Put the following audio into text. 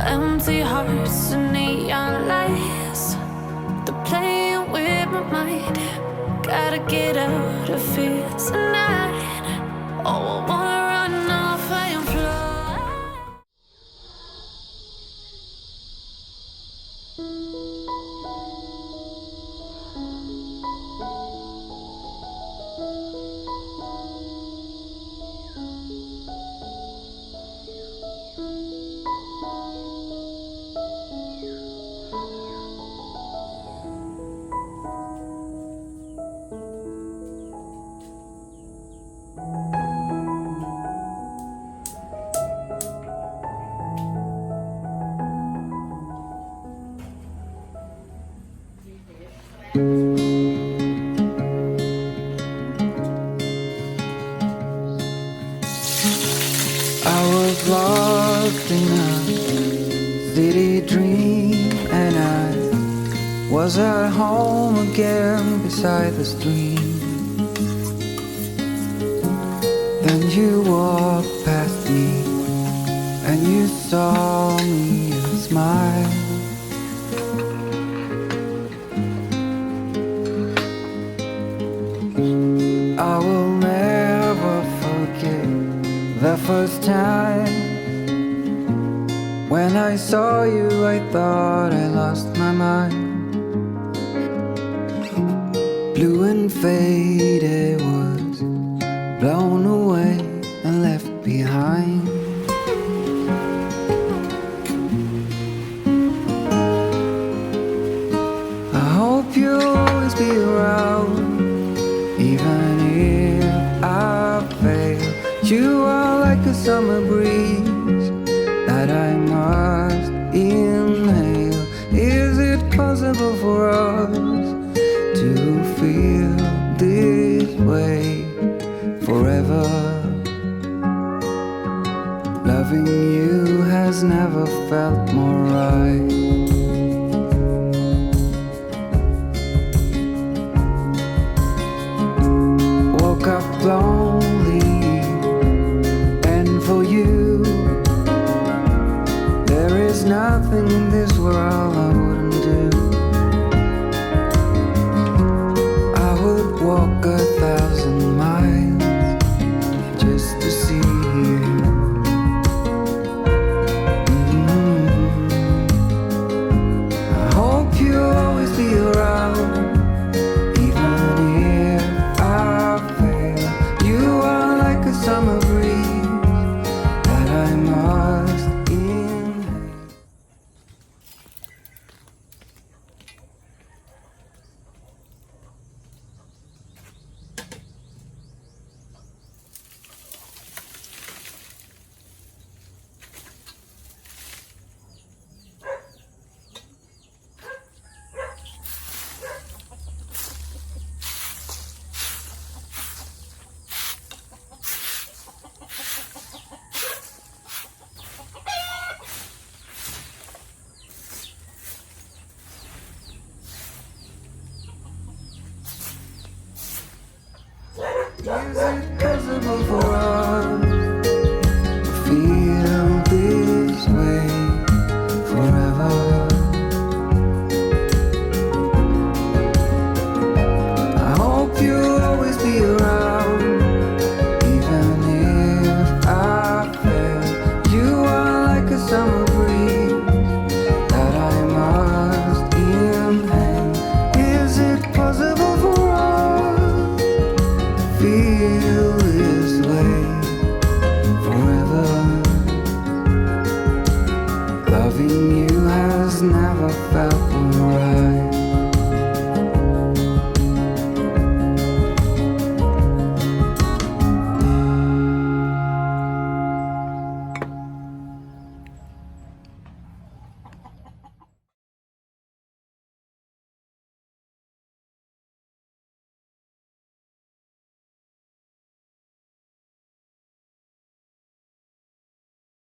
Empty hearts and neon lights, they're playing with my mind. Gotta get out of here tonight. Oh, I wanna run off and fly. I was lost in a city dream, and I was at home again beside the stream. Then you walked past me, and you saw me and smiled. I will never forget the first time when I saw you. I thought I lost my mind. Blue and faded was blown away and left behind. I hope you'll always be around, even if I fail. You are like a summer breeze that I must inhale. Is it possible for us to feel this way forever? Loving you has never felt more right. Woke up lonely, and for you there is nothing in this world I wouldn't do. I would walk 1,000 miles just to see you. I hope you'll always be around, even if I fail. You are like a summer breeze that I must inhale. Is it possible for us to feel this way forever? I hope you'll always be around, even if I fail. You are like a summer breeze that I must inhale. Is it possible for us feel this way forever? Loving you has never felt